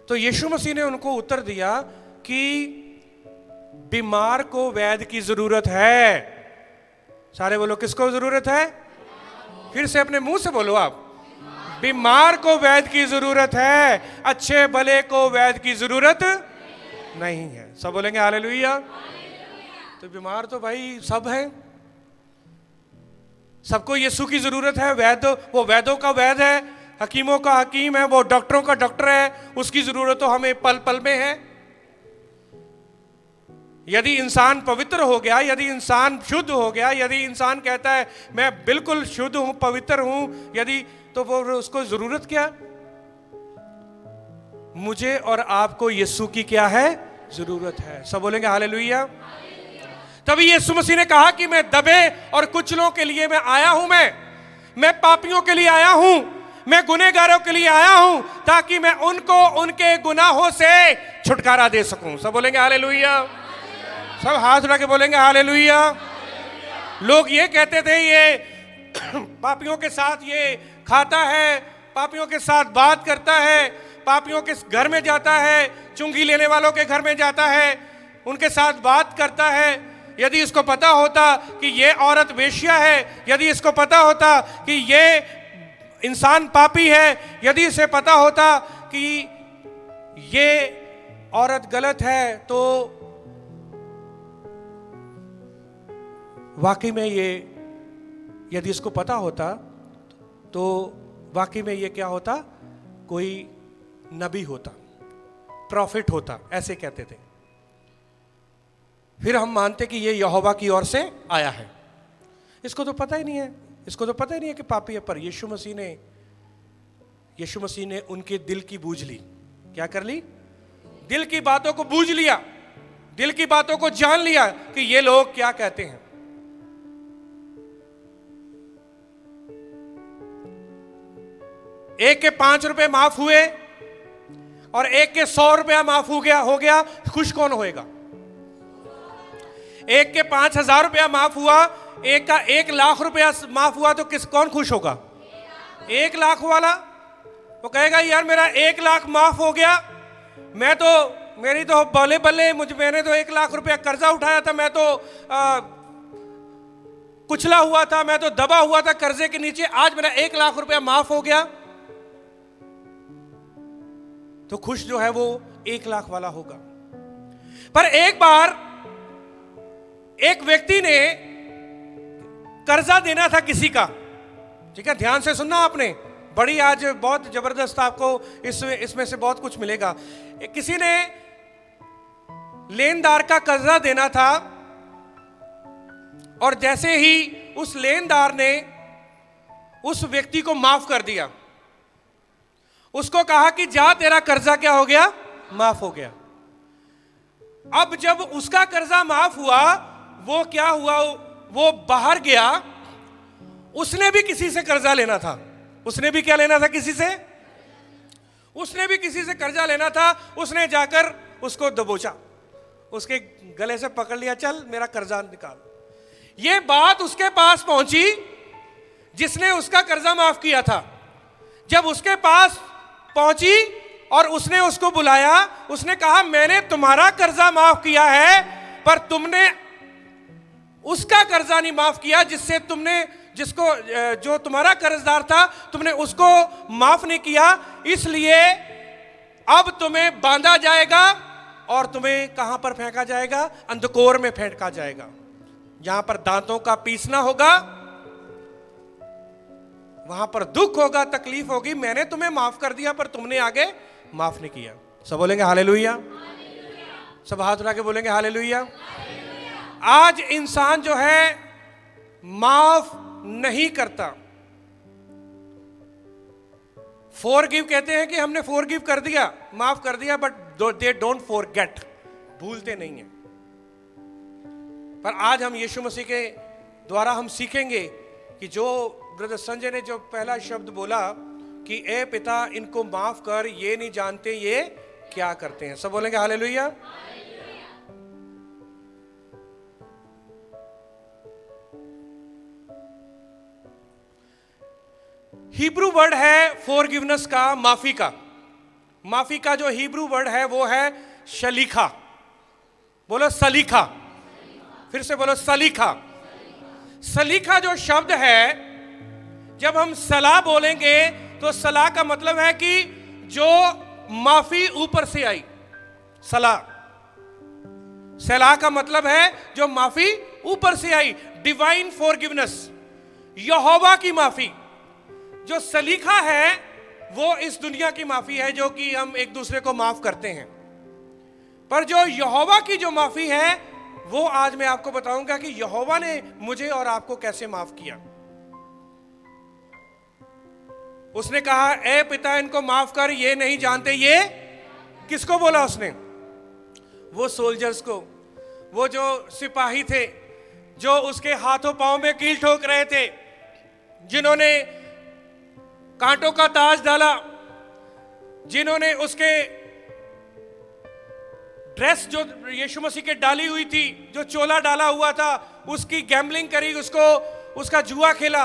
तो यीशु मसीह ने उनको उत्तर दिया कि बीमार को वैद्य की जरूरत है। सारे बोलो, किसको जरूरत है? फिर से अपने मुंह से बोलो आप, बीमार को वैद्य की जरूरत है, अच्छे भले को वैद्य की जरूरत नहीं है। सब बोलेंगे हालेलुया। तो बीमार तो भाई सब हैं, सबको यीशु की जरूरत है। वैद्य, वो वैद्यों का वैद्य है, हकीमों का हकीम है, वो डॉक्टरों का डॉक्टर है, उसकी जरूरत तो हमें पल पल में है। यदि इंसान पवित्र हो गया, यदि इंसान शुद्ध हो गया, यदि इंसान कहता है मैं बिल्कुल शुद्ध हूं, पवित्र हूं, यदि, तो वो उसको जरूरत क्या? मुझे और आपको यीशु की क्या है? जरूरत है। सब बोलेंगे हालेलुया। तभी यीशु मसीह ने कहा कि मैं दबे और कुचलों के लिए मैं आया हूं, मैं पापियों के लिए आया हूं, मैं गुनहगारों के लिए आया हूं, ताकि मैं उनको उनके गुनाहों से छुटकारा दे सकूं। सब बोलेंगे हालेलुया। सब हाथ उठा के बोलेंगे हालेलुया। लोग ये कहते थे ये पापियों के साथ ये खाता है, पापियों के साथ बात करता है, पापियों के घर में जाता है, चुंगी लेने वालों के घर में जाता है, उनके साथ बात करता है। यदि इसको पता होता कि ये औरत वेश्या है, यदि इसको पता होता कि ये इंसान पापी है, यदि इसे पता होता कि ये औरत गलत है, तो वाकई में ये, यदि इसको पता होता तो वाकई में ये क्या होता? कोई नबी होता, प्रॉफिट होता, ऐसे कहते थे। फिर हम मानते कि ये यहोवा की ओर से आया है। इसको तो पता ही नहीं है, इसको तो पता ही नहीं है कि पापी है। पर यीशु मसीह ने उनके दिल की बूझ ली। क्या कर ली? दिल की बातों को बूझ लिया, दिल की बातों को जान लिया कि ये लोग क्या कहते हैं। एक के 5 रुपए माफ हुए और एक के 100 रुपया माफ हो गया, खुश कौन होएगा? एक के 5,000 रुपया माफ हुआ, एक का 1,00,000 रुपया माफ हुआ, तो कौन खुश होगा? 1,00,000 वाला। वो कहेगा यार मेरा 1,00,000 माफ हो गया, मैं तो, मेरी तो बल्ले बल्ले, मैंने तो 1,00,000 रुपया कर्जा उठाया था, मैं तो कुचला हुआ था, मैं तो दबा हुआ था कर्जे के नीचे, आज मेरा 1,00,000 रुपया माफ हो गया। तो खुश जो है वो 1,00,000 वाला होगा। पर एक बार एक व्यक्ति ने कर्जा देना था किसी का, ठीक है, ध्यान से सुनना आपने, बड़ी आज बहुत जबरदस्त आपको इसमें से बहुत कुछ मिलेगा। किसी ने लेनदार का कर्जा देना था, और जैसे ही उस लेनदार ने उस व्यक्ति को माफ कर दिया, उसको कहा कि जा तेरा कर्जा क्या हो गया? माफ हो गया। अब जब उसका कर्जा माफ हुआ, वो क्या हुआ? वो बाहर गया, उसने भी किसी से कर्जा लेना था। उसने भी क्या लेना था? किसी से, उसने भी किसी से कर्जा लेना था। उसने जाकर उसको दबोचा, उसके गले से पकड़ लिया, चल मेरा कर्जा निकाल। ये बात उसके पास पहुंची जिसने उसका कर्जा माफ किया था। जब उसके पास पहुंची और उसने उसको बुलाया, उसने कहा मैंने तुम्हारा कर्जा माफ किया है, पर तुमने उसका कर्जा नहीं माफ किया, जिससे तुमने, जिसको, जो तुम्हारा कर्जदार था, तुमने उसको माफ नहीं किया। इसलिए अब तुम्हें बांधा जाएगा और तुम्हें कहां पर फेंका जाएगा? अंधकोर में फेंका जाएगा, जहां पर दांतों का पीसना होगा, वहां पर दुख होगा, तकलीफ होगी। मैंने तुम्हें माफ कर दिया, पर तुमने आगे माफ नहीं किया। सब बोलेंगे हालेलुया। सब हाथ उठा के बोलेंगे हालेलुया। आज इंसान जो है माफ नहीं करता। फॉरगिव कहते हैं कि हमने फॉरगिव कर दिया, माफ कर दिया, बट दे डोंट फॉरगेट, भूलते नहीं है। पर आज हम यीशु मसीह के द्वारा हम सीखेंगे कि जो ब्रदर संजय ने जो पहला शब्द बोला कि ए पिता इनको माफ कर, ये नहीं जानते ये क्या करते हैं। सब बोलेंगे हालेलुया। हिब्रू वर्ड है फॉरगिवनेस का, माफी का। माफी का जो हिब्रू वर्ड है वो है शलीखा। बोलो सलीखा, फिर से बोलो सलीखा। सलीखा जो शब्द है, जब हम सलाह बोलेंगे तो सलाह का मतलब है कि जो माफी ऊपर से आई। सलाह का मतलब है जो माफी ऊपर से आई, डिवाइन फॉरगिवनेस, यहोवा की माफी। जो सलीखा है वो इस दुनिया की माफी है, जो कि हम एक दूसरे को माफ करते हैं। पर जो यहोवा की जो माफी है, वो आज मैं आपको बताऊंगा कि यहोवा ने मुझे और आपको कैसे माफ किया। उसने कहा, ए पिता इनको माफ कर, ये नहीं जानते ये। किसको बोला उसने? वो सोल्जर्स को, वो जो सिपाही थे, जो उसके हाथों पांव में कील ठोक रहे थे, जिन्होंने कांटों का ताज डाला, जिन्होंने उसके ड्रेस जो यीशु मसीह के डाली हुई थी, जो चोला डाला हुआ था, उसकी गैम्बलिंग करी, उसको उसका जुआ खेला।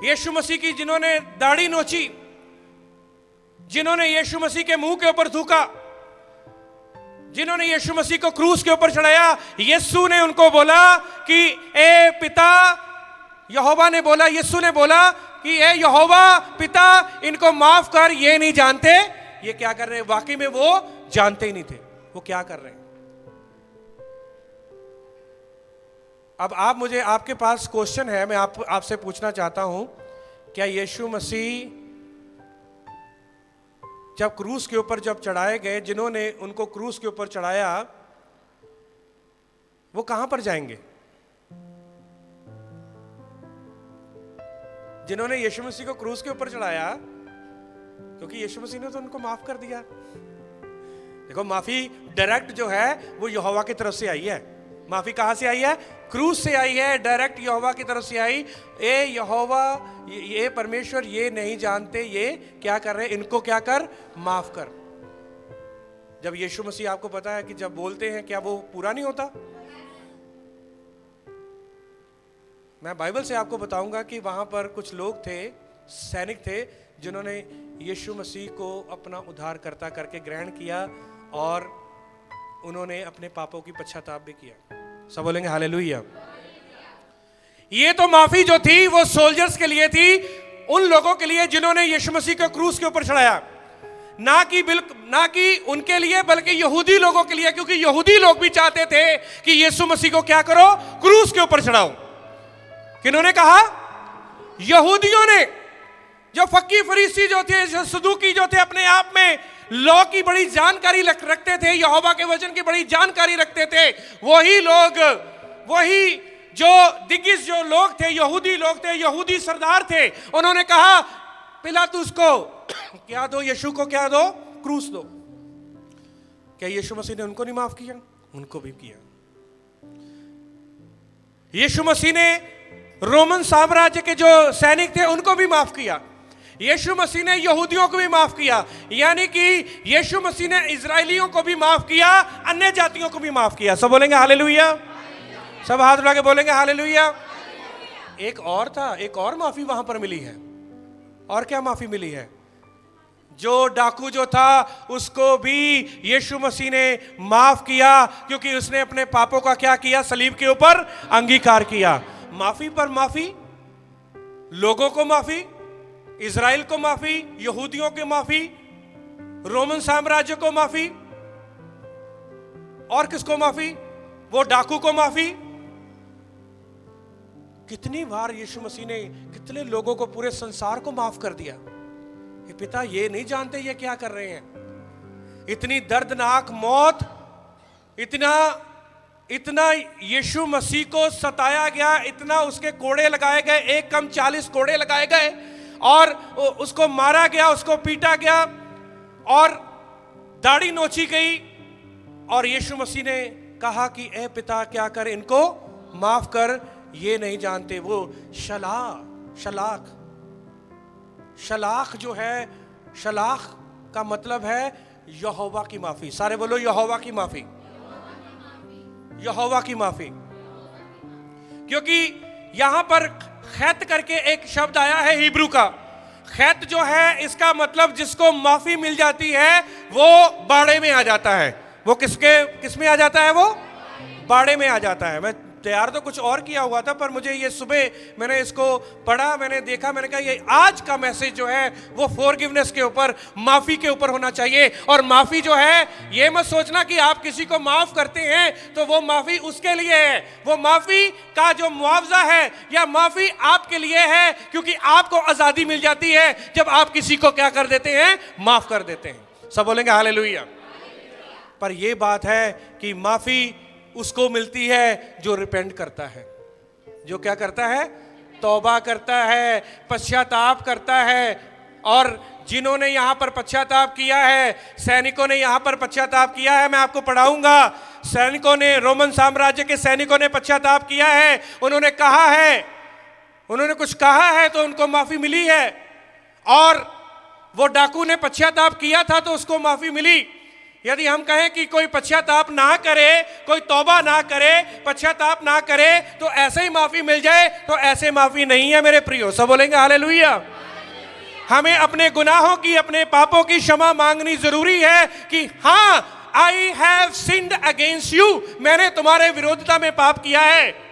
यीशु मसीह की जिन्होंने दाढ़ी नोची, जिन्होंने यीशु मसीह के मुंह के ऊपर थूका, जिन्होंने यीशु मसीह को क्रूस के ऊपर चढ़ाया, यीशु ने उनको बोला कि ए पिता, यहोवा ने बोला, यीशु ने बोला कि ए यहोवा पिता इनको माफ कर, ये नहीं जानते ये क्या कर रहे हैं। वाकई में वो जानते ही नहीं थे वो क्या कर रहे हैं। अब आप मुझे, आपके पास क्वेश्चन है, मैं आपसे पूछना चाहता हूं, क्या यीशु मसीह जब क्रूस के ऊपर जब चढ़ाए गए, जिन्होंने उनको क्रूस के ऊपर चढ़ाया, वो कहां पर जाएंगे? जिन्होंने यीशु मसीह को क्रूस के ऊपर चढ़ाया, क्योंकि यीशु मसीह ने तो उनको माफ कर दिया। देखो, माफी डायरेक्ट जो है वो यहोवा की तरफ से आई है। माफी कहां से आई है? क्रूस से आई है, डायरेक्ट यहोवा की तरफ से आई। ए यहोवा, ये परमेश्वर ये नहीं जानते ये क्या कर रहे, इनको क्या कर, माफ कर। जब यीशु मसीह, आपको पता है कि जब बोलते हैं, क्या वो पूरा नहीं होता? मैं बाइबल से आपको बताऊंगा कि वहां पर कुछ लोग थे, सैनिक थे, जिन्होंने यीशु मसीह को अपना उद्धारकर्ता करके ग्रहण किया और उन्होंने अपने पापों की पश्चाताप भी किया। सब बोलेंगे हालेलुया। ये तो माफी जो थी वो सोल्जर्स के लिए थी, उन लोगों के लिए जिन्होंने यीशु मसीह को क्रूस के ऊपर चढ़ाया, ना कि उनके लिए, बल्कि यहूदी लोगों के लिए, क्योंकि यहूदी लोग भी चाहते थे कि यीशु मसीह को क्या करो, क्रूस के ऊपर चढ़ाओ। किन्होंने कहा? यहूदियों ने। जो फक्की फरीसी जो थे, जो सदूकी जो थे, अपने आप में लॉ की बड़ी जानकारी रखते थे, यहोवा के वचन की बड़ी जानकारी रखते थे, वही लोग, वही जो दिग्गज जो लोग थे, यहूदी लोग थे, यहूदी सरदार थे, उन्होंने कहा पिलातुस को क्या दो, यीशु को क्या दो, क्रूस दो। क्या यीशु मसीह ने उनको नहीं माफ किया? उनको भी किया। यीशु मसीह ने रोमन साम्राज्य के जो सैनिक थे उनको भी माफ किया। यीशु मसीह ने यहूदियों को भी माफ किया, यानी कि यीशु मसीह ने इजराइलियों को भी माफ किया, अन्य जातियों को भी माफ किया। सब बोलेंगे हालेलुया। सब हाथ उठा के बोलेंगे हालेलुया। एक और था, एक और माफी वहां पर मिली है। और क्या माफी मिली है? जो डाकू जो था उसको भी यीशु मसीह ने माफ किया, क्योंकि उसने अपने पापों का क्या किया, सलीब के ऊपर अंगीकार किया। माफी पर माफी, लोगों को माफी, इजराइल को माफी, यहूदियों को माफी, रोमन साम्राज्य को माफी, और किसको माफी? वो डाकू को माफी। कितनी बार यीशु मसीह ने कितने लोगों को, पूरे संसार को माफ कर दिया। ये पिता ये नहीं जानते ये क्या कर रहे हैं। इतनी दर्दनाक मौत, इतना यीशु मसीह को सताया गया, इतना उसके कोड़े लगाए गए, एक कम 40 कोड़े लगाए गए, और उसको मारा गया, उसको पीटा गया, और दाढ़ी नोची गई, और यीशु मसीह ने कहा कि ए पिता क्या कर, इनको माफ कर, ये नहीं जानते। वो शलाख जो है, शलाख का मतलब है यहोवा की माफी। सारे बोलो यहोवा की माफी, यहोवा की माफी। क्योंकि यहां पर खैत करके एक शब्द आया है हिब्रू का। खैत जो है इसका मतलब जिसको माफी मिल जाती है वो बाड़े में आ जाता है। वो किस में आ जाता है? वो बाड़े में आ जाता है। मैं तैयार तो कुछ और किया हुआ था, पर मुझे ये सुबह मैंने इसको पढ़ा, मैंने देखा, मैंने कहा ये आज का मैसेज जो है वो फॉरगिवनेस के ऊपर, माफी के ऊपर होना चाहिए। और माफी जो है, ये मत सोचना कि आप किसी को माफ करते हैं तो वो माफी उसके लिए है। वो माफी का जो मुआवजा है या माफी आपके लिए है, क्योंकि आपको आजादी मिल जाती है जब आप किसी को क्या कर देते हैं? माफ कर देते हैं। सब बोलेंगे हालेलुया। पर यह बात है कि माफी उसको मिलती है जो रिपेंट करता है, जो क्या करता है? तौबा करता है, पश्चाताप करता है। और जिन्होंने यहां पर पश्चाताप किया है, सैनिकों ने यहां पर पश्चाताप किया है, मैं आपको पढ़ाऊंगा। सैनिकों ने, रोमन साम्राज्य के सैनिकों ने पश्चाताप किया है। उन्होंने कहा है, उन्होंने कुछ कहा है तो उनको माफी मिली है। और वो डाकू ने पश्चाताप किया था तो उसको माफी मिली। यदि हम कहें कि कोई पश्चाताप ना करे, कोई तौबा ना करे, पश्चाताप ना करे तो ऐसे ही माफी मिल जाए, तो ऐसे माफी नहीं है मेरे प्रियो। सब बोलेंगे हालेलुया। हमें अपने गुनाहों की, अपने पापों की क्षमा मांगनी जरूरी है कि हाँ, I have sinned against you, मैंने तुम्हारे विरोधिता में पाप किया है।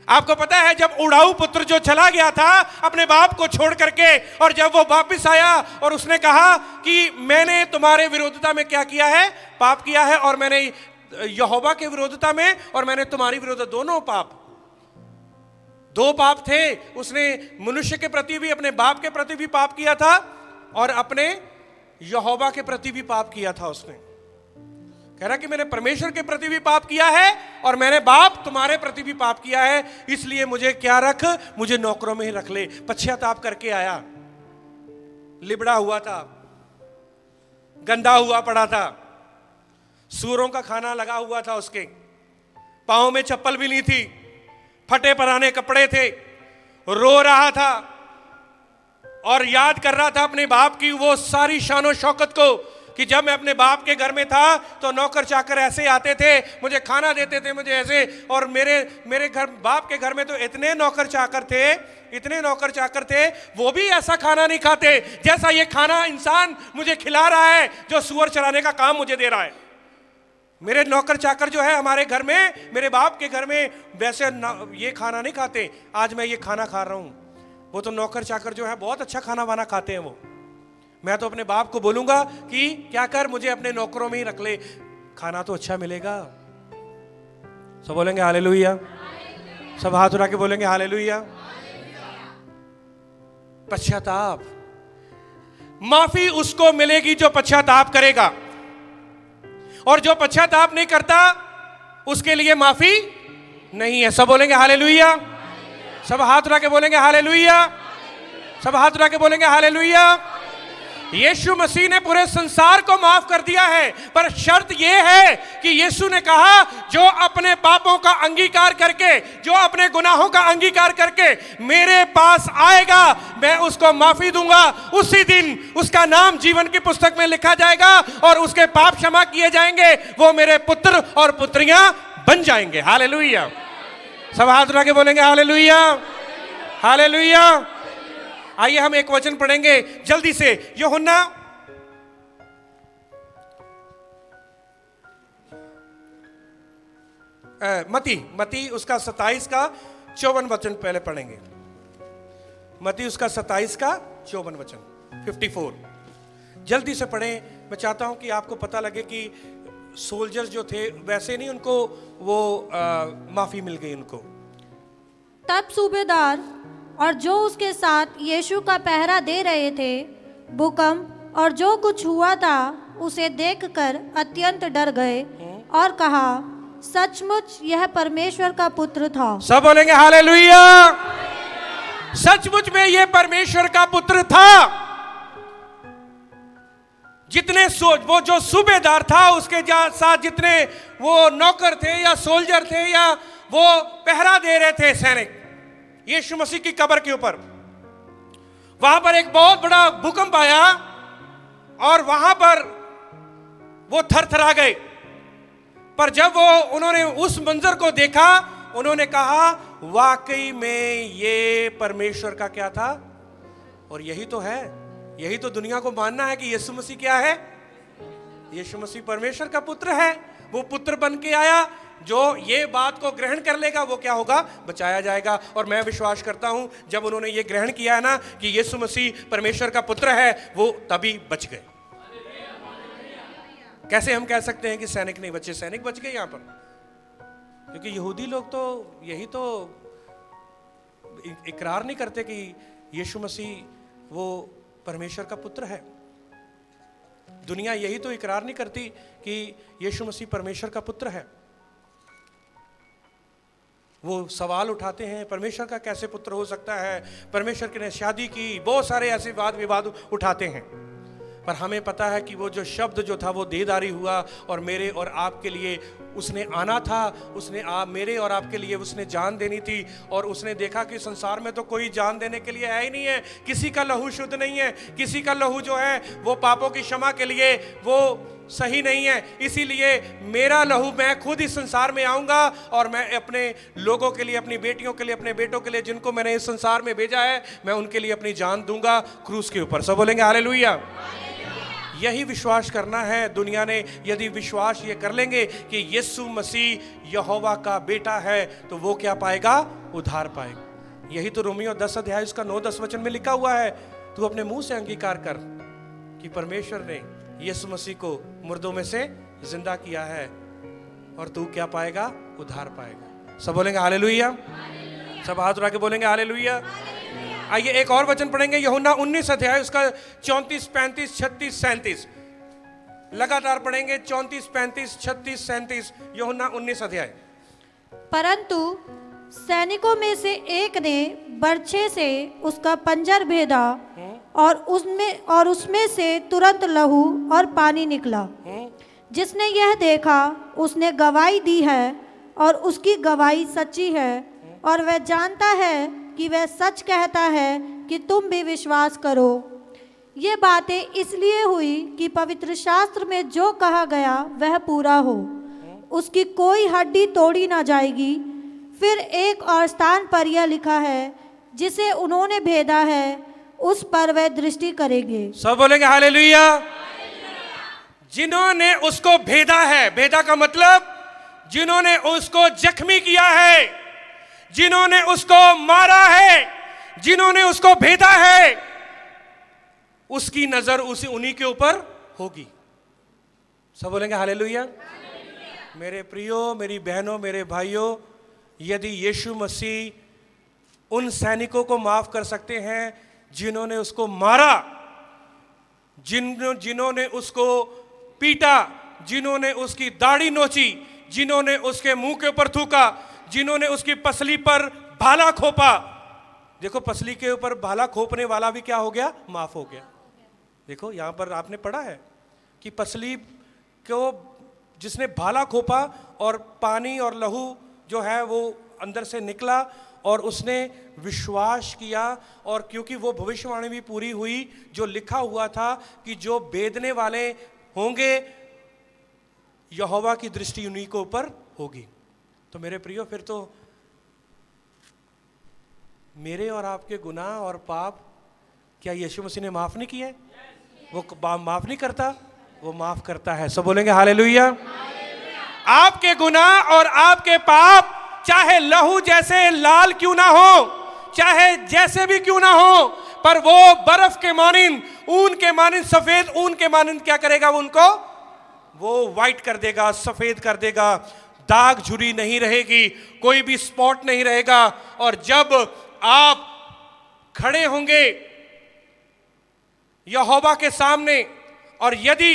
आपको पता है जब उड़ाऊ पुत्र जो चला गया था अपने बाप को छोड़ करके, और जब वो वापस आया और उसने कहा कि मैंने तुम्हारे विरोधिता में क्या किया है? पाप किया है। और मैंने यहोवा के विरोधिता में और मैंने तुम्हारी विरोधिता, दोनों पाप, दो पाप थे। उसने मनुष्य के प्रति भी, अपने बाप के प्रति भी पाप किया था और अपने यहोवा के प्रति भी पाप किया था। उसने कह रहा कि मैंने परमेश्वर के प्रति भी पाप किया है और मैंने बाप तुम्हारे प्रति भी पाप किया है, इसलिए मुझे क्या रख, मुझे नौकरों में ही रख ले। पश्चाताप करके आया, लिबड़ा हुआ था, गंदा हुआ पड़ा था, सूरों का खाना लगा हुआ था, उसके पांव में चप्पल भी नहीं थी, फटे पुराने कपड़े थे, रो रहा था और याद कर रहा था अपने बाप की वो सारी शान और शौकत को कि जब मैं अपने बाप के घर में था तो नौकर चाकर ऐसे आते थे, मुझे खाना देते थे, मुझे ऐसे। और मेरे घर, बाप के घर में तो इतने नौकर चाकर थे, इतने नौकर चाकर थे, वो भी ऐसा खाना नहीं खाते जैसा ये खाना इंसान मुझे खिला रहा है, जो सूअर चराने का काम मुझे दे रहा है। मेरे नौकर चाकर जो है हमारे घर में, मेरे बाप के घर में वैसे ये खाना नहीं खाते। आज मैं ये खाना खा रहा हूं, वो तो नौकर चाकर जो है बहुत अच्छा खाना वाना खाते हैं। वो, मैं तो अपने बाप को बोलूंगा कि क्या कर, मुझे अपने नौकरों में ही रख ले, खाना तो अच्छा मिलेगा। सब बोलेंगे हालेलुया। सब हाथ उठा के बोलेंगे हालेलुया। पश्चाताप, माफी उसको मिलेगी जो पश्चाताप करेगा, और जो पश्चाताप नहीं करता उसके लिए माफी नहीं है। सब बोलेंगे हालेलुया। सब हाथ उठा के बोलेंगे हालेलुया। सब हाथ उठा के बोलेंगे हालेलुया। यीशु मसीह ने पूरे संसार को माफ कर दिया है, पर शर्त यह है कि यीशु ने कहा जो अपने पापों का अंगीकार करके, जो अपने गुनाहों का अंगीकार करके मेरे पास आएगा, मैं उसको माफी दूंगा। उसी दिन उसका नाम जीवन की पुस्तक में लिखा जाएगा और उसके पाप क्षमा किए जाएंगे। वो मेरे पुत्र और पुत्रियां बन जाएंगे। हालेलुया। सब हाथ उठा के बोलेंगे हालेलुया, हालेलुया। आइए हम एक वचन पढ़ेंगे जल्दी से, यूहन्ना मती उसका 27 का 54 वचन पहले पढ़ेंगे। मती उसका 27 का 54 वचन, 54 जल्दी से पढ़ें। मैं चाहता हूं कि आपको पता लगे कि सोल्जर्स जो थे वैसे नहीं, उनको वो माफी मिल गई उनको। तब सूबेदार और जो उसके साथ यीशु का पहरा दे रहे थे, भूकंप और जो कुछ हुआ था उसे देखकर अत्यंत डर गए और कहा, सचमुच यह परमेश्वर का पुत्र था। सब बोलेंगे हालेलुया। सचमुच में यह परमेश्वर का पुत्र था। जितने वो जो सूबेदार था, उसके साथ जितने वो नौकर थे या सोल्जर थे या वो पहरा दे रहे थे सैनिक यीशु मसीह की कब्र के ऊपर, वहां पर एक बहुत बड़ा भूकंप आया और वहां पर वो थरथरा गए। पर जब उन्होंने उस मंजर को देखा, उन्होंने कहा वाकई में ये परमेश्वर का क्या था? और यही तो है, यही तो दुनिया को मानना है कि यीशु मसीह क्या है? यीशु मसीह परमेश्वर का पुत्र है। वो पुत्र बन के आया, जो ये बात को ग्रहण कर लेगा वो क्या होगा? बचाया जाएगा। और मैं विश्वास करता हूं जब उन्होंने ये ग्रहण किया है ना कि यीशु मसीह परमेश्वर का पुत्र है, वो तभी बच गए। कैसे हम कह सकते हैं कि सैनिक नहीं बचे? सैनिक बच गए यहां पर, क्योंकि यहूदी लोग तो यही तो इकरार नहीं करते कि यीशु मसीह वो परमेश्वर का पुत्र है। दुनिया यही तो इकरार नहीं करती कि यीशु मसीह परमेश्वर का पुत्र है। वो सवाल उठाते हैं, परमेश्वर का कैसे पुत्र हो सकता है? परमेश्वर ने शादी की, बहुत सारे ऐसे वाद विवाद उठाते हैं। पर हमें पता है कि वो जो शब्द जो था वो देहधारी हुआ और मेरे और आपके लिए उसने आना था। उसने मेरे और आपके लिए उसने जान देनी थी। और उसने देखा कि संसार में तो कोई जान देने के लिए है ही नहीं है, किसी का लहू शुद्ध नहीं है, किसी का लहू जो है वो पापों की क्षमा के लिए वो सही नहीं है। इसीलिए मेरा लहू, मैं खुद इस संसार में आऊंगा और मैं अपने लोगों के लिए, अपनी बेटियों के लिए, अपने बेटों के लिए, जिनको मैंने इस संसार में भेजा है, मैं उनके लिए अपनी जान दूंगा क्रूस के ऊपर। सब बोलेंगे हालेलुया। यही विश्वास करना है दुनिया ने। यदि विश्वास ये कर लेंगे कि यीशु मसीह यहोवा का बेटा है तो वो क्या पाएगा? उद्धार पाएगा। यही तो रोमियो 10 अध्याय उसका 9-10 वचन में लिखा हुआ है। तू अपने मुंह से अंगीकार कर कि परमेश्वर ने यीशु मसीह को मुर्दों में से जिंदा किया है और तू क्या पाएगा? उद्धार पाएगा। सब बोलेंगे हालेलुया। सब हाथ उठा के बोलेंगे हालेलुया। आइए एक और वचन पढ़ेंगे, यूहन्ना 19 अध्याय उसका 34, 35, 36, 37 लगातार पढ़ेंगे। 34, 35, 36, 37 यूहन्ना 19 अध्याय। परंतु सैनिकों में से एक ने बर्छे से उसका पंजर भेदा और उसमें से तुरंत लहू और पानी निकला। जिसने यह देखा उसने गवाही दी है और उसकी गवाही सच्ची है और वह जानता है कि वह सच कहता है कि तुम भी विश्वास करो। ये बातें इसलिए हुई कि पवित्र शास्त्र में जो कहा गया वह पूरा हो, उसकी कोई हड्डी तोड़ी ना जाएगी। फिर एक और स्थान पर यह लिखा है, जिसे उन्होंने भेदा है उस पर वह दृष्टि करेंगे। सब बोलेंगे हालेलुया। जिन्होंने उसको भेदा है, भेदा का मतलब जिन्होंने उसको जख्मी किया है, जिन्होंने उसको मारा है, जिन्होंने उसको भेदा है, उसकी नजर उन्हीं के ऊपर होगी। सब बोलेंगे हालेलुया। मेरे प्रियो, मेरी बहनों, मेरे भाइयों, यदि यीशु मसीह उन सैनिकों को माफ कर सकते हैं जिन्होंने उसको मारा, जिन्होंने उसको पीटा, जिन्होंने उसकी दाढ़ी नोची, जिन्होंने उसके मुंह के ऊपर थूका, जिन्होंने उसकी पसली पर भाला खोपा। देखो पसली के ऊपर भाला खोपने वाला भी क्या हो गया? माफ हो गया। देखो यहां पर आपने पढ़ा है कि पसली को जिसने भाला खोपा और पानी और लहू जो है वो अंदर से निकला और उसने विश्वास किया। और क्योंकि वो भविष्यवाणी भी पूरी हुई जो लिखा हुआ था कि जो बेदने वाले होंगे यहोवा की दृष्टि उन्हीं के ऊपर होगी। तो मेरे प्रियो, फिर तो मेरे और आपके गुनाह और पाप क्या यीशु मसीह ने माफ नहीं किए? वो माफ नहीं करता? वो माफ करता है। सब बोलेंगे हालेलुया। आपके गुनाह और आपके पाप चाहे लहू जैसे लाल क्यों ना हो, चाहे जैसे भी क्यों ना हो, पर वो बर्फ के मानिंद, ऊन के मानिंद, सफेद ऊन के मानिंद क्या करेगा? उनको वो व्हाइट कर देगा, सफेद कर देगा। दाग झुर्री नहीं रहेगी, कोई भी स्पॉट नहीं रहेगा। और जब आप खड़े होंगे यहोवा के सामने और यदि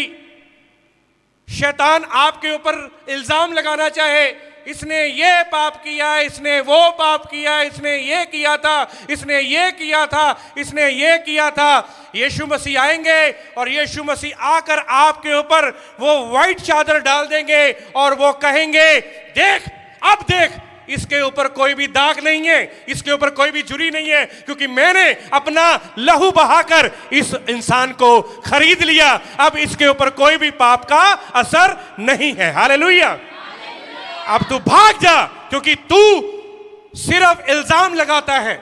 शैतान आपके ऊपर इल्जाम लगाना चाहे, इसने ये पाप किया, इसने वो पाप किया, इसने ये किया था, इसने ये किया था, इसने ये किया था, यीशु मसीह आएंगे और यीशु मसीह आकर आपके ऊपर वो व्हाइट चादर डाल देंगे और वो कहेंगे, देख, अब देख, इसके ऊपर कोई भी दाग नहीं है, इसके ऊपर कोई भी झुर्री नहीं है, क्योंकि मैंने अपना लहू बहाकर इस इंसान को खरीद लिया। अब इसके ऊपर कोई भी पाप का असर नहीं है। हालेलुया। अब तू भाग जा, क्योंकि तू सिर्फ इल्जाम लगाता है,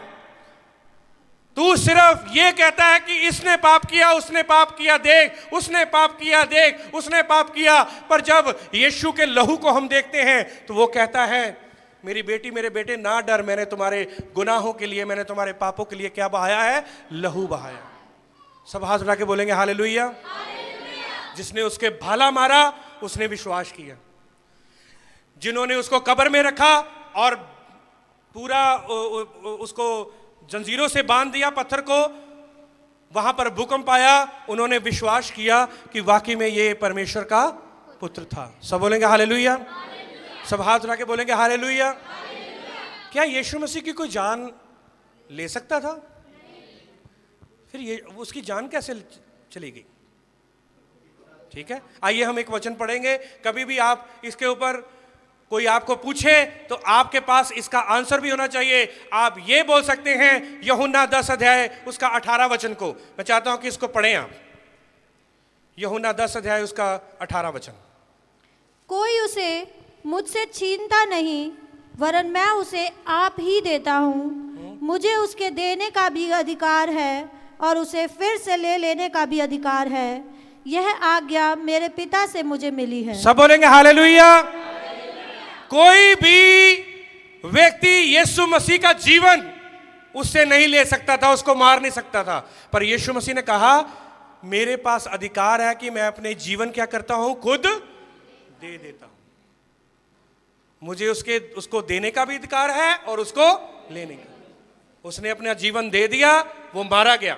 तू सिर्फ ये कहता है कि इसने पाप किया, उसने पाप किया, देख उसने पाप किया, देख उसने पाप किया। पर जब यीशु के लहू को हम देखते हैं तो वो कहता है, मेरी बेटी, मेरे बेटे, ना डर, मैंने तुम्हारे गुनाहों के लिए, मैंने तुम्हारे पापों के लिए क्या बहाया है? लहू बहाया। सब हाथ उठा के बोलेंगे हालेलुया। जिसने उसके भाला मारा उसने विश्वास किया। जिन्होंने उसको कब्र में रखा और पूरा उसको जंजीरों से बांध दिया पत्थर को, वहां पर भूकंप आया, उन्होंने विश्वास किया कि वाकई में ये परमेश्वर का पुत्र था। सब बोलेंगे हालेलुया। सब हाथ उठा के बोलेंगे हालेलुया। क्या यीशु मसीह की कोई जान ले सकता था? फिर ये उसकी जान कैसे चली गई? ठीक है, आइए हम एक वचन पढ़ेंगे। कभी भी आप इसके ऊपर कोई आपको पूछे तो आपके पास इसका आंसर भी होना चाहिए। आप ये बोल सकते हैं यूहन्ना 10 अध्याय उसका 18 वचन को। मैं चाहता हूं कि इसको पढ़ें आप। यूहन्ना 10 अध्याय उसका 18 वचन। कोई उसे मुझसे छीनता नहीं, वरन मैं उसे आप ही देता हूँ। मुझे उसके देने का भी अधिकार है और उसे फिर से ले लेने का भी अधिकार है। यह आज्ञा मेरे पिता से मुझे मिली है। सब बोलेंगे हालेलुया। कोई भी व्यक्ति यीशु मसीह का जीवन उससे नहीं ले सकता था, उसको मार नहीं सकता था। पर यीशु मसीह ने कहा, मेरे पास अधिकार है कि मैं अपने जीवन क्या करता हूं? खुद दे देता हूं। मुझे उसको देने का भी अधिकार है और उसको लेने का। उसने अपना जीवन दे दिया, वो मारा गया,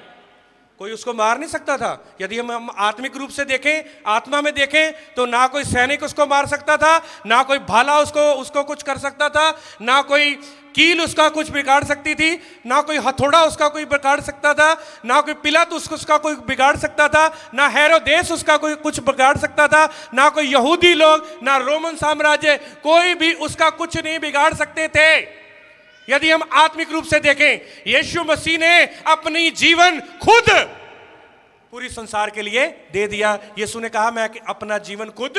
कोई उसको मार नहीं सकता था। यदि हम आत्मिक रूप से देखें, आत्मा में देखें, तो ना कोई सैनिक उसको मार सकता था, ना कोई भाला उसको कुछ कर सकता था, ना कोई कील उसका कुछ बिगाड़ सकती थी, ना कोई हथौड़ा उसका कोई बिगाड़ सकता था, ना कोई पिलात उसका कोई बिगाड़ सकता था, ना हेरोदेस उसका कोई कुछ बिगाड़ सकता था, ना कोई यहूदी लोग, ना रोमन साम्राज्य, कोई भी उसका कुछ नहीं बिगाड़ सकते थे। यदि हम आत्मिक रूप से देखें, यीशु मसीह ने अपनी जीवन खुद पूरी संसार के लिए दे दिया। यीशु ने कहा, मैं अपना जीवन खुद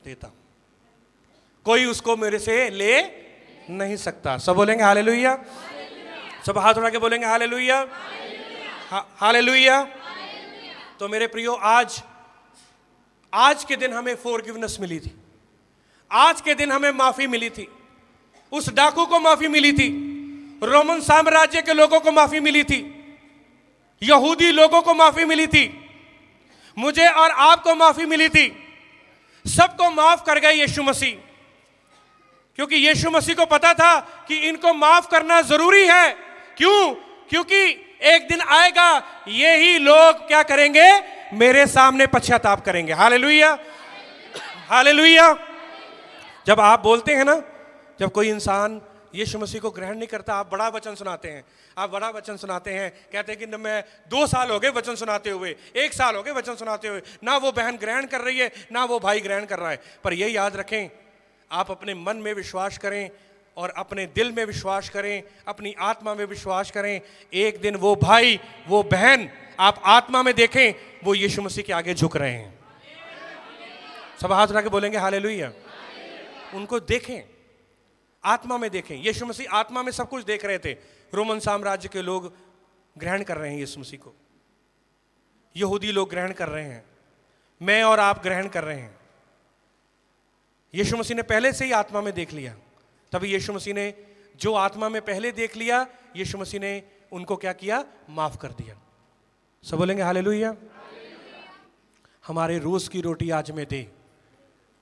देता हूं, कोई उसको मेरे से ले नहीं सकता। सब बोलेंगे हालेलुया। सब हाथ उठा के बोलेंगे हालेलुया, हालेलुया। तो मेरे प्रियो, आज के दिन हमें फॉरगिवनेस मिली थी। आज के दिन हमें माफी मिली थी। उस डाकू को माफी मिली थी, रोमन साम्राज्य के लोगों को माफी मिली थी, यहूदी लोगों को माफी मिली थी, मुझे और आपको माफी मिली थी। सबको माफ कर गए यीशु मसीह, क्योंकि यीशु मसीह को पता था कि इनको माफ करना जरूरी है। क्यों? क्योंकि एक दिन आएगा, यही लोग क्या करेंगे? मेरे सामने पश्चाताप करेंगे। Hallelujah, hallelujah. जब आप बोलते हैं ना, जब कोई इंसान यीशु मसीह को ग्रहण नहीं करता, आप बड़ा वचन सुनाते हैं, आप बड़ा वचन सुनाते हैं, कहते हैं कि मैं 2 साल हो गए वचन सुनाते हुए, 1 साल हो गए वचन सुनाते हुए, ना वो बहन ग्रहण कर रही है, ना वो भाई ग्रहण कर रहा है। पर ये याद रखें, आप अपने मन में विश्वास करें और अपने दिल में विश्वास करें, अपनी आत्मा में विश्वास करें। एक दिन वो भाई, वो बहन, आप आत्मा में देखें, वो यीशु मसीह के आगे झुक रहे हैं। सब हाथ उठा के बोलेंगे हालेलुया। उनको देखें, आत्मा में देखें। यीशु मसीह आत्मा में सब कुछ देख रहे थे। रोमन साम्राज्य के लोग ग्रहण कर रहे हैं यीशु मसीह को, यहूदी लोग ग्रहण कर रहे हैं, मैं और आप ग्रहण कर रहे हैं। यीशु मसीह ने पहले से ही आत्मा में देख लिया। तभी यीशु मसीह ने जो आत्मा में पहले देख लिया, यीशु मसीह ने उनको क्या किया? माफ कर दिया। सब बोलेंगे हालेलुया। हमारे रोज की रोटी आज में दे,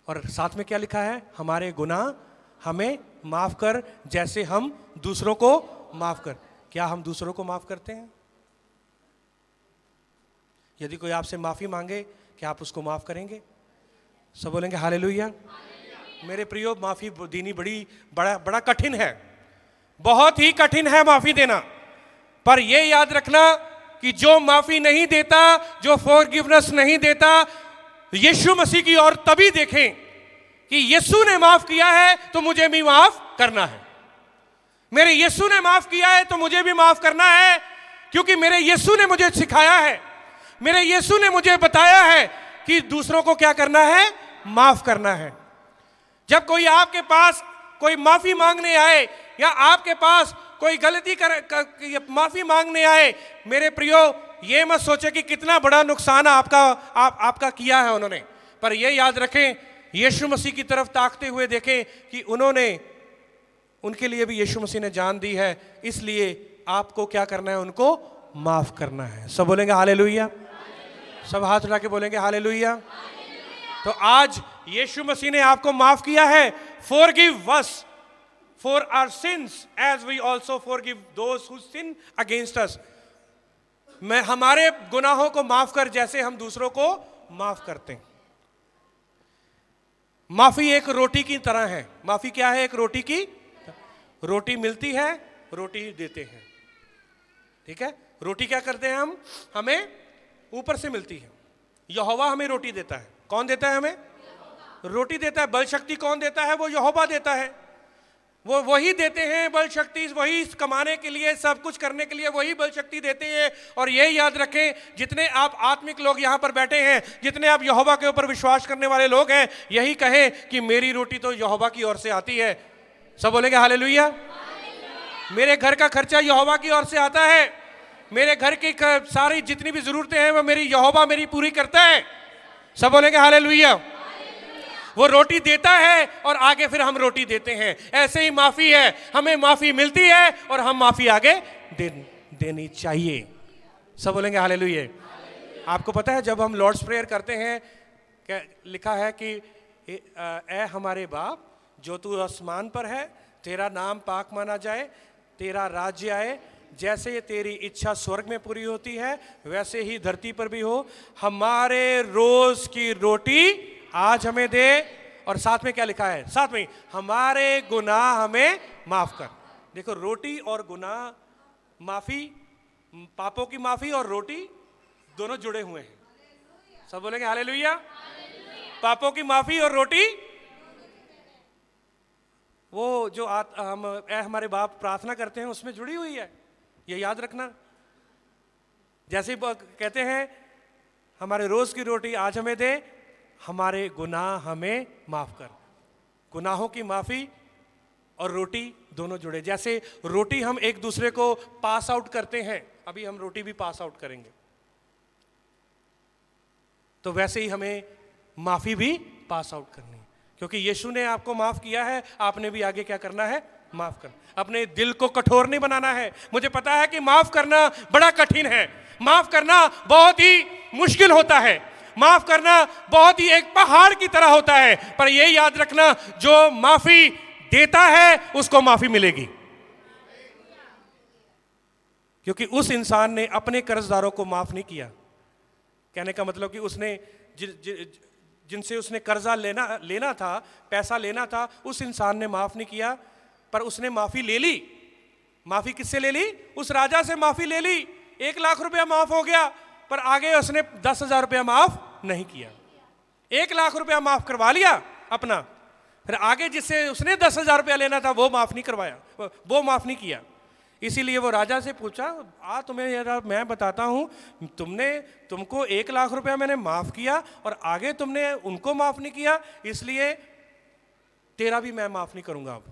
और साथ में क्या लिखा है? हमारे गुनाह हमें माफ कर, जैसे हम दूसरों को माफ कर। क्या हम दूसरों को माफ करते हैं? यदि कोई आपसे माफी मांगे, क्या आप उसको माफ करेंगे? सब बोलेंगे हालेलुया। मेरे प्रियो, माफी देनी बड़ा कठिन है, बहुत ही कठिन है माफी देना। पर यह याद रखना कि जो माफी नहीं देता, जो फॉरगिवनेस नहीं देता, यीशु मसीह की ओर तभी देखें कि यीशु ने माफ किया है तो मुझे भी माफ करना है। मेरे यीशु ने माफ किया है तो मुझे भी माफ करना है, क्योंकि मेरे यीशु ने मुझे सिखाया है, मेरे यीशु ने मुझे बताया है कि दूसरों को क्या करना है? माफ करना है। जब कोई आपके पास कोई माफी मांगने आए या आपके पास कोई गलती माफी मांगने आए, मेरे प्रियो ये मत सोचे कि कितना बड़ा नुकसान आपका किया है उन्होंने, पर ये याद रखें, यीशु मसीह की तरफ ताकते हुए देखें कि उनके लिए भी यीशु मसीह ने जान दी है, इसलिए आपको क्या करना है, उनको माफ करना है। सब बोलेंगे हालेलुया, सब हाथ उठा के बोलेंगे हालेलुया। तो आज यीशु मसीह ने आपको माफ किया है। Forgive us for our sins as we also forgive those who sin against us. मैं हमारे गुनाहों को माफ कर जैसे हम दूसरों को माफ करते हैं। माफी एक रोटी की तरह है। माफी क्या है? एक रोटी की, रोटी मिलती है, रोटी देते हैं, ठीक है। रोटी क्या करते हैं हम? हमें ऊपर से मिलती है। यहोवा हमें रोटी देता है। कौन देता है हमें? रोटी देता है। बल शक्ति कौन देता है? वो यहोवा देता है। वो वही देते हैं बल शक्ति, वही कमाने के लिए, सब कुछ करने के लिए वही बल शक्ति देते हैं। और ये याद रखें, जितने आप आत्मिक लोग यहाँ पर बैठे हैं, जितने आप यहोवा के ऊपर विश्वास करने वाले लोग हैं, यही कहें कि मेरी रोटी तो यहोवा की ओर से आती है। सब बोलेंगे हालेलुया। मेरे घर का खर्चा यहोवा की ओर से आता है। मेरे घर की सारी जितनी भी जरूरतें हैं वो मेरी यहोवा मेरी पूरी करता है। सब बोलेंगे हालेलुया। वो रोटी देता है और आगे फिर हम रोटी देते हैं। ऐसे ही माफी है, हमें माफी मिलती है और हम माफी आगे देनी चाहिए। सब बोलेंगे हालेलुया। आपको पता है जब हम लॉर्ड्स प्रेयर करते हैं, क्या लिखा है कि ए हमारे बाप जो तू आसमान पर है, तेरा नाम पाक माना जाए, तेरा राज्य आए, जैसे तेरी इच्छा स्वर्ग में पूरी होती है वैसे ही धरती पर भी हो। हमारे रोज की रोटी आज हमें दे। और साथ में क्या लिखा है? साथ में हमारे गुनाह हमें माफ कर। देखो, रोटी और गुनाह, माफी, पापों की माफी और रोटी दोनों जुड़े हुए हैं। सब बोलेंगे हालेलुया। पापों की माफी और रोटी, वो जो हम हमारे बाप प्रार्थना करते हैं उसमें जुड़ी हुई है। ये याद रखना। जैसे कहते हैं हमारे रोज की रोटी आज हमें दे, हमारे गुनाह हमें माफ कर। गुनाहों की माफी और रोटी दोनों जुड़े। जैसे रोटी हम एक दूसरे को पास आउट करते हैं, अभी हम रोटी भी पास आउट करेंगे, तो वैसे ही हमें माफी भी पास आउट करनी है। क्योंकि यीशु ने आपको माफ किया है, आपने भी आगे क्या करना है? माफ कर। अपने दिल को कठोर नहीं बनाना है। मुझे पता है कि माफ करना बड़ा कठिन है, माफ करना बहुत ही मुश्किल होता है, माफ करना बहुत ही एक पहाड़ की तरह होता है। पर यह याद रखना, जो माफी देता है उसको माफी मिलेगी। क्योंकि उस इंसान ने अपने कर्जदारों को माफ नहीं किया। कहने का मतलब कि उसने जिनसे उसने कर्जा लेना था, पैसा लेना था, उस इंसान ने माफ नहीं किया, पर उसने माफी ले ली। माफी किससे ले ली? उस राजा से माफी ले ली। 1 लाख रुपया माफ हो गया, पर आगे उसने 10,000 रुपया माफ नहीं किया। 1 लाख रुपया माफ करवा लिया अपना, फिर आगे जिससे उसने 10,000 रुपया लेना था वो माफ नहीं करवाया, वो माफ नहीं किया। इसीलिए वो राजा से पूछा, तुम्हें यार मैं बताता हूँ, तुमको 1 लाख रुपया मैंने माफ किया और आगे तुमने उनको माफ नहीं किया, इसलिए तेरा भी मैं माफ नहीं करूँगा अब,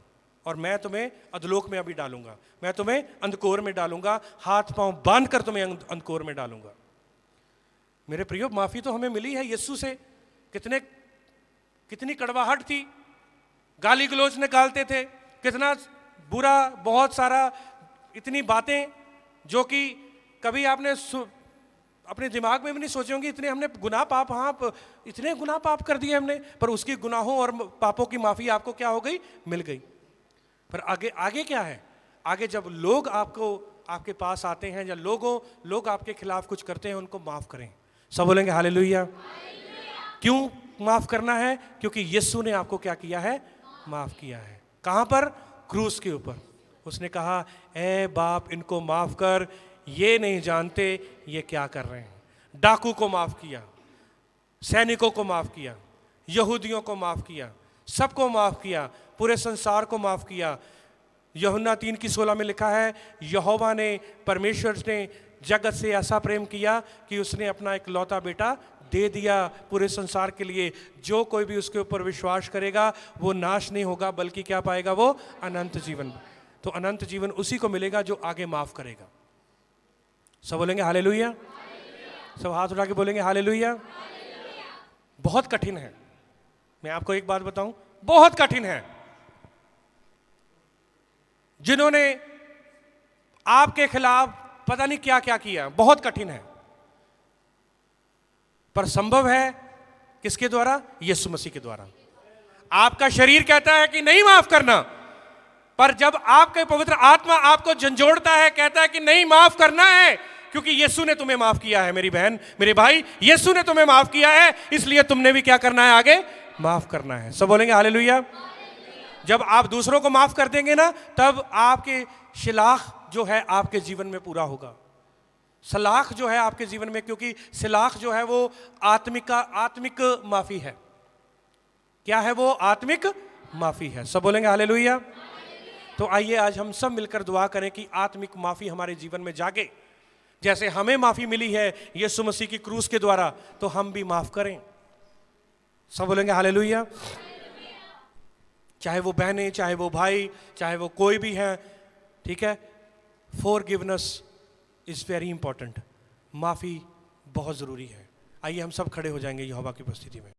और मैं तुम्हें अधलोक में अभी डालूंगा, मैं तुम्हें अंधकोर में डालूंगा, हाथ पांव बांध कर तुम्हें अंधकोर में डालूंगा। मेरे प्रियो, माफी तो हमें मिली है यीशु से। कितनी कड़वाहट थी, गाली गलौज निकालते थे, कितना बुरा, बहुत सारा, इतनी बातें जो कि कभी आपने अपने दिमाग में भी नहीं सोची होंगी। इतने हमने गुनाह पाप, हाँ इतने गुनाह पाप कर दिए हमने, पर उसकी गुनाहों और पापों की माफी आपको क्या हो गई? मिल गई। पर आगे क्या है? आगे जब लोग आपके पास आते हैं या लोग आपके खिलाफ कुछ करते हैं, उनको माफ करें। सब बोलेंगे हालेलुया। क्यों माफ करना है? क्योंकि यीशु ने आपको क्या किया है? माफ किया है। कहां पर? क्रूस के ऊपर। उसने कहा, ए बाप इनको माफ कर, ये नहीं जानते ये क्या कर रहे हैं। डाकू को माफ किया, सैनिकों को माफ किया, यहूदियों को माफ किया, सबको माफ किया, पूरे संसार को माफ किया। यूहन्ना 3:16 में लिखा है, यहोवा ने, परमेश्वर ने जगत से ऐसा प्रेम किया कि उसने अपना एक लौता बेटा दे दिया पूरे संसार के लिए। जो कोई भी उसके ऊपर विश्वास करेगा वो नाश नहीं होगा, बल्कि क्या पाएगा? वो अनंत जीवन। तो अनंत जीवन उसी को मिलेगा जो आगे माफ करेगा। सब बोलेंगे हालेलुया। सब हाथ उठा के बोलेंगे हालेलुया। बहुत कठिन है, मैं आपको एक बात बताऊं, बहुत कठिन है। जिन्होंने आपके खिलाफ पता नहीं क्या क्या किया, बहुत कठिन है, पर संभव है किसके द्वारा? यीशु मसीह के द्वारा। आपका शरीर कहता है कि नहीं माफ करना, पर जब आपके पवित्र आत्मा आपको झंझोड़ता है, कहता है कि नहीं माफ करना है, क्योंकि यीशु ने तुम्हें माफ किया है। मेरी बहन, मेरे भाई, यीशु ने तुम्हें माफ किया है, इसलिए तुमने भी क्या करना है? आगे माफ करना है। सब बोलेंगे हालेलुया। जब आप दूसरों को माफ कर देंगे ना, तब आपके शिलाख जो है आपके जीवन में पूरा होगा। सलाख जो है आपके जीवन में, क्योंकि सिलाख जो है वो आत्मिक माफी है। क्या है वो? आत्मिक माफी है। सब बोलेंगे हालेलुया। तो आइए आज हम सब मिलकर दुआ करें कि आत्मिक माफी हमारे जीवन में जागे। जैसे हमें माफी मिली है यीशु मसीह की क्रूस के द्वारा, तो हम भी माफ करें। सब बोलेंगे हालेलुया। चाहे वो बहनें, चाहे वो भाई, चाहे वो कोई भी है, ठीक है। Forgiveness is very important. माफी बहुत जरूरी है। आइए हम सब खड़े हो जाएंगे यहोवा की उपस्थिति में।